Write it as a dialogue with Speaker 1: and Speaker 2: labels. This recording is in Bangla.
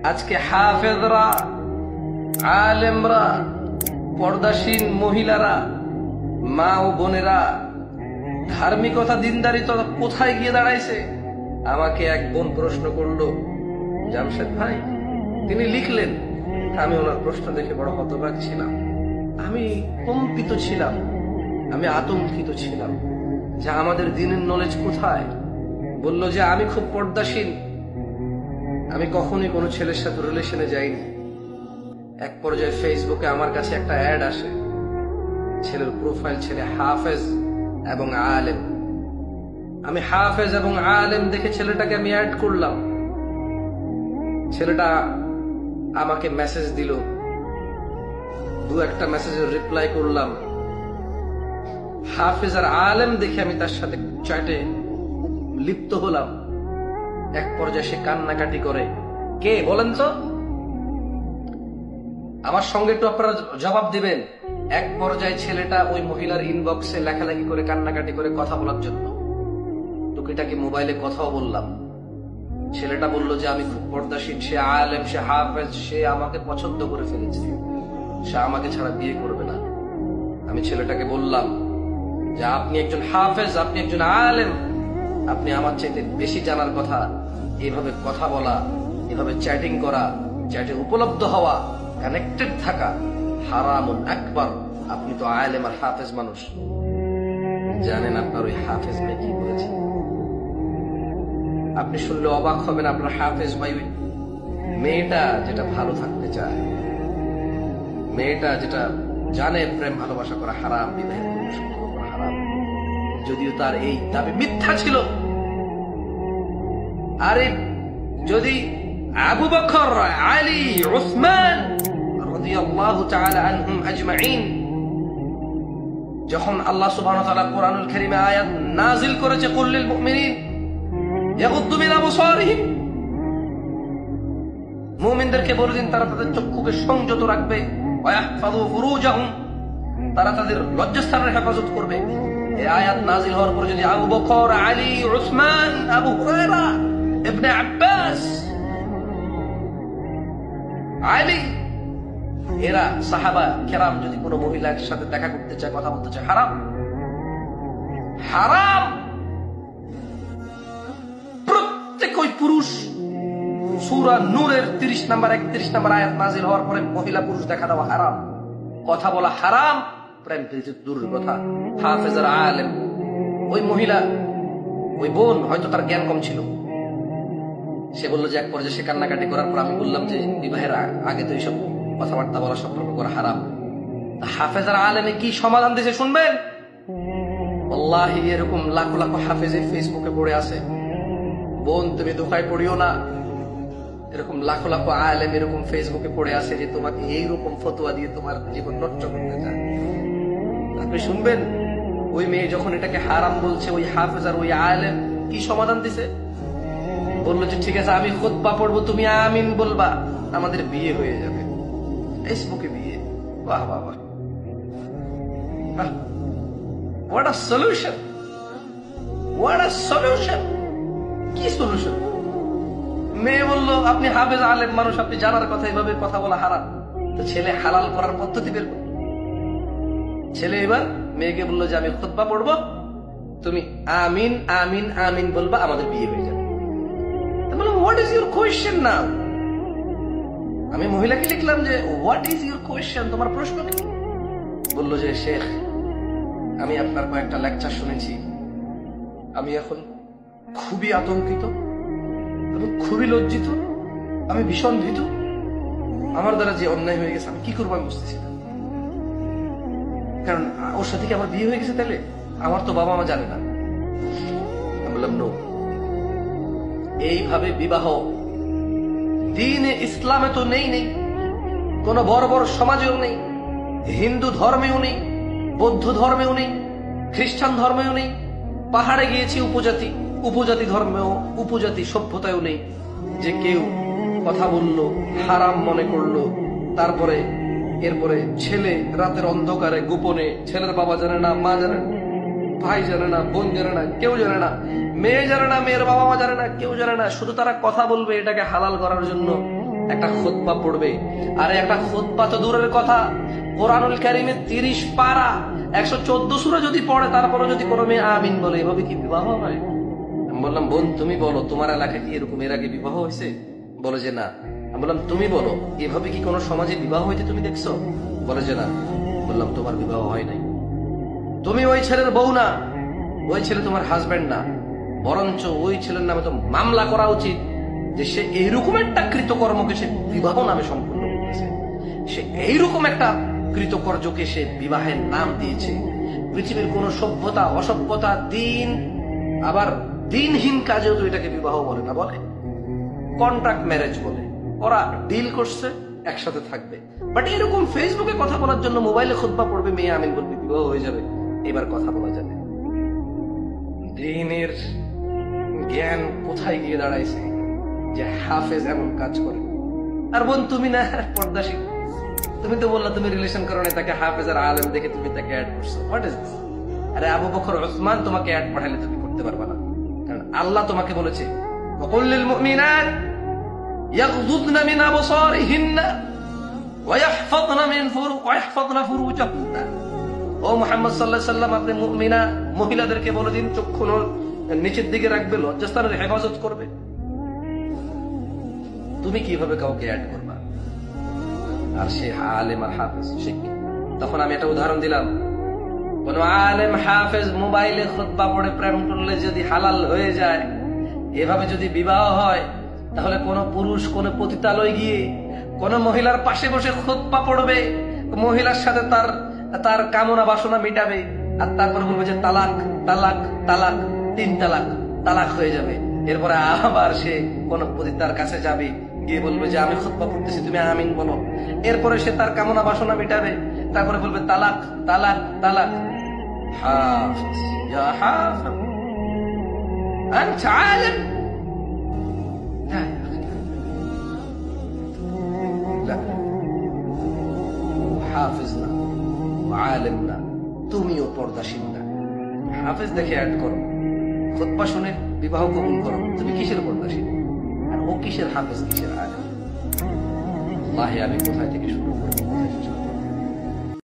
Speaker 1: আজকে হাফেজরা, আলেমরা, পর্দাসীন মহিলারা, মা ও বোনেরা, ধার্মিকতা দিনদারিতা কোথায় গিয়ে দাঁড়াইছে? আমাকে এক বোন প্রশ্ন করলো, জামশেদ ভাই, তিনি লিখলেন। আমি ওনার প্রশ্ন দেখে বড় হতবাক ছিলাম, আমি কম্পিত ছিলাম, আমি আতঙ্কিত ছিলাম যে আমাদের দিনের নলেজ কোথায়। বলল যে আমি খুব পর্দাসীন, আমি কখনোই কোনো ছেলের সাথে রিলেশনে যাইনি। এক পর্যায়ে ফেসবুকে আমার কাছে একটা অ্যাড আসে, ছেলের প্রোফাইল, ছেলে হাফেজ এবং আলেম। আমি হাফেজ এবং আলেম দেখে ছেলেটাকে আমি অ্যাড করলাম। ছেলেটা আমাকে মেসেজ দিল, দু একটা মেসেজের রিপ্লাই করলাম। হাফেজ আর আলেম দেখে আমি তার সাথে চ্যাটে লিপ্ত হলাম। এক পর্যায়ে সে কান্নাকাটি করে। কে বলেন তো? আমার সঙ্গে একটু আপনারা জবাব দিবেন। এক পর্যায়ে ছেলেটা ওই মহিলার ইনবক্সে লেখালেখি করে কান্নাকাটি করে কথা বলার জন্য টুকিটাকি মোবাইলে কথাও বললাম। ছেলেটা বলল যে আমি খুব পর্দাসীন, সে আলেম, সে হাফেজ, সে আমাকে পছন্দ করে ফেলেছে, সে আমাকে ছাড়া বিয়ে করবে না। আমি ছেলেটাকে বললাম যে আপনি একজন হাফেজ, আপনি একজন আলেম, আপনি আমার চাইতে বেশি জানার কথা। এভাবে কথা বলা, এভাবে চ্যাটিং করা, চ্যাটে উপলব্ধ হওয়া, কানেক্টেড থাকা হারামুন আকবার। আপনি তো আলেম আর হাফেজ মানুষ, জানেন আপনার ওই হাফেজ ভাই কি বলেছে? আপনি শুনলে অবাক হবেন। আপনার হাফেজ ভাই ওই মেয়েটা যেটা ভালো থাকতে চায়, মেয়েটা যেটা জানে প্রেম ভালোবাসা করা হারাম, বিবাহের পূর্ণ সম্পর্ক করা হারাম, যদিও তার এই দাবি মিথ্যা ছিল। আরে যদি আবু বকর, আলী, উসমান রাদিয়াল্লাহু তাআলা আনহুম আজমাইন, যখন আল্লাহ সুবহানাহু ওয়া তাআলা কোরআনুল কারীমে আয়াত নাযিল করেছে, কুল লিল মুমিনিন ইয়াগুদ্দু মিন আবসারিহিম, মুমিনদেরকে বলে দিন তারা তাদের চক্ষুকে সংযত রাখবে, ওয়া ইয়াহফাযু ফুরুজাহুম, তারা তাদের লজ্জাস্থানের হেফাজত করবে। এই আয়াত নাযিল হওয়ার পর যদি আবু বকর, আলী, উসমান, আবু হুরায়রা, ইবনে আব্বাস, আলী, এরা সাহাবা কেরাম যদি কোনো মহিলার সাথে দেখা করতে চায়, কথা বলতে চায়, হারাম, হারাম। প্রত্যেক ওই পুরুষ, সূরা নূরের 30 নম্বর 31 নম্বর আয়াত নাযিল হওয়ার পরে মহিলা পুরুষ দেখা দেওয়া হারাম, কথা বলা হারাম, প্রেম প্রীতি দূরের কথা। হাফেজ আর আলেম, ওই মহিলা, ওই বোন হয়তো তার জ্ঞান কম ছিল, সে বললো যে এক পর্যায়ে সে কান্নাকাটি করার পর আমি বললাম যে বিবাহের আগে তো এইসব কথাবার্তা বলা, সম্পর্ক করা হারাম। হাফেজ আর আলেমে কি সমাধান দিয়েছে শুনবেন? আল্লাহি এরকম লাখো লাখো হাফেজের ফেসবুকে পড়ে আছে, বোন তুমি ধোঁকায় পড়িও না। এরকম লাখো লাখো আলেম এরকম ফেসবুকে পড়ে আছে যে তোমাকে এইরকম ফতোয়া দিয়ে তোমার জীবন নষ্ট করতে চায়। আপনি শুনবেন ওই মেয়ে যখন এটাকে হারাম বলছে, ওই হাফেজ আর ওই আলেম কি সমাধান দিছে? বললো যে ঠিক আছে, আমি খুতবা পড়বো, তুমি আমিন বলবা, আমাদের বিয়ে হয়ে যাবে। ফেসবুকে বিয়ে, বাহ বাহ বাহ, what a solution, what a solution. কি সলিউশন? মেয়ে বললো আপনি হাফেজ আলেম মানুষ, আপনি জানার কথা, এভাবে কথা বলা হারাম। তো ছেলে হালাল করার পদ্ধতি বের করল। ছেলে এবার মেয়েকে বললো যে আমি খুতবা পড়বো, তুমি আমিন আমিন আমিন বলবা, আমাদের বিয়ে হয়ে যাবে। হোয়াট ইজ ইউর কোয়েশ্চেন নাও? আমি মহিলাকে লিখলাম যে হোয়াট ইজ ইউর কোয়েশ্চেন, তোমার প্রশ্ন কি? বললো যে শেখ, আমি আপনার কয়েকটা লেকচার শুনেছি, আমি এখন খুবই আতঙ্কিত, আমি খুবই লজ্জিত, আমি ভীষণ ভীত, আমার দ্বারা যে অন্যায় হয়ে গেছে আমি কি করবো আমি বুঝতেছি না। কারণ ওর সাথে কি আমার বিয়ে হয়ে গেছে, তাহলে আমার তো বাবা মা জানে না। আমি বললাম নো, এইভাবে বিবাহ দ্বীনে ইসলামে তো নেই, নেই কোন বড় বড় সমাজেও নেই, হিন্দু ধর্মেও নেই, বৌদ্ধ ধর্মেও নেই, খ্রিস্টান ধর্মেও নেই, পাহাড়ে গিয়েছি উপজাতি, উপজাতি ধর্মেও, উপজাতি সভ্যতায়ও নেই যে কেউ কথা বললো হারাম মনে করলো, তারপরে এরপরে ছেলে রাতের অন্ধকারে গোপনে, ছেলের বাবা জানে না, মা জানে না, ভাই জানে না, বোন জানে না, কেউ জানে না, মেয়ে জানে না, মেয়ের বাবা মা জানে না, কেউ জানে না, শুধু তারা কথা বলবে এটাকে হালাল করার জন্য একটা খুতবা পড়বে, আরে একটা খুতবা তো দূরের কথা, কোরআনুল কারীমে 30 পারা 114 সূরা যদি পড়ে তারপরে যদি কোনো মেয়ে আমিন বলে, এভাবে কি বিবাহ হয়? আমি বললাম বোন তুমি বলো, তোমার এলাকায় কি এরকম এর আগে বিবাহ হয়েছে? বলে যে না। আমি বললাম তুমি বলো, এভাবে কি কোনো সমাজে বিবাহ হইতে তুমি দেখছো? বলে যে না। বললাম তোমার বিবাহ হয় নাই, তুমি ওই ছেলের বউ না, ওই ছেলে তোমার হাজবেন্ড না, বরঞ্চ ওই ছেলের নামে তো মামলা করা উচিত যে সে এইরকম একটা কৃতকর্মকে সে বিবাহ নামে সম্পূর্ণ করতেছে, সে এইরকম একটা কৃতকর্যকে সে বিবাহের নাম দিয়েছে। পৃথিবীর কোন সভ্যতা, অসভ্যতা, দিন, আবার দিনহীন কাজেও তো এটাকে বিবাহ বলে না, বলে কন্ট্রাক্ট ম্যারেজ বলে। ওরা ডিল করছে একসাথে থাকবে, বাট এরকম ফেসবুকে কথা বলার জন্য মোবাইলে খুতবা পড়বে, মেয়ে আমিন বলবে, বিবাহ হয়ে যাবে, এবার কথা বলা যাবে। দিনের জ্ঞান কোথায় গিয়ে দাঁড়াইছে যে হাফেজ এমন কাজ করে? আর বোন তুমি না পর্দাশীল, তুমি তো বললা তুমি রিলেশন করো না, তাকে হাফেজ আর আলেম দেখে তুমি তাকে অ্যাড করছো। What is this? আরে আবু বকর ওসমান তোমাকে অ্যাড পাঠালে তুমি করতে পারবে না, কারণ আল্লাহ তোমাকে বলেছে ওয়াকুল লিল মুমিনাত ইয়াগযুদনা মিন আবসারিহিন্না ওয়া ইয়াহফাযনা ফুরুজাহুন্না। ও মুহাম্মদ সাল্লাল্লাহু আলাইহি সাল্লাম, আপনি মুমিনা মহিলাদেরকে বলে দিন চক্ষু নিচের দিকে রাখবে, লজ্জাস্থানের হেফাজত করবে। তুমি কিভাবে কাউকে অ্যাড করবা? আর সে আলেম আর হাফেজ, সে কি? তখন আমি একটা উদাহরণ দিলাম, কোন আলেম হাফেজ মোবাইলে খুতবা পড়ে প্রেম করলে যদি হালাল হয়ে যায়, এভাবে যদি বিবাহ হয়, তাহলে কোন পুরুষ কোন পতিতালয় গিয়ে কোন মহিলার পাশে বসে খুতবা পড়বে, মহিলার সাথে তার কামনা বাসনা মিটাবে, আর তারপর বলবে যে তালাক তালাক তালাক, 3 তালাক, তালাক হয়ে যাবে। এরপরে আবার সে কোন পতিতার কাছে যাবে, গিয়ে বলবে যে আমি খুতবা পড়তেছি, তুমি আমিন বলো। এরপরে সে তার কামনা বাসনা মিটাবে, তারপরে বলবে তালাক তালাক তালাক। হাফেজ, ইয়া হাফেজ আনতা আলেম? لا يا أخي لا، হাফেজ না, আলেম না, তুমিও পর্দাশীল না। হাফেজ দেখে অ্যাড করো, খুতবা শুনে বিবাহ কবুল করো, তুমি কিসের পর্দাশীল? আর ও কিসের হাফেজ, কিসের আলেম? আল্লাহ, আমি কোথায় থেকে শুরু করব?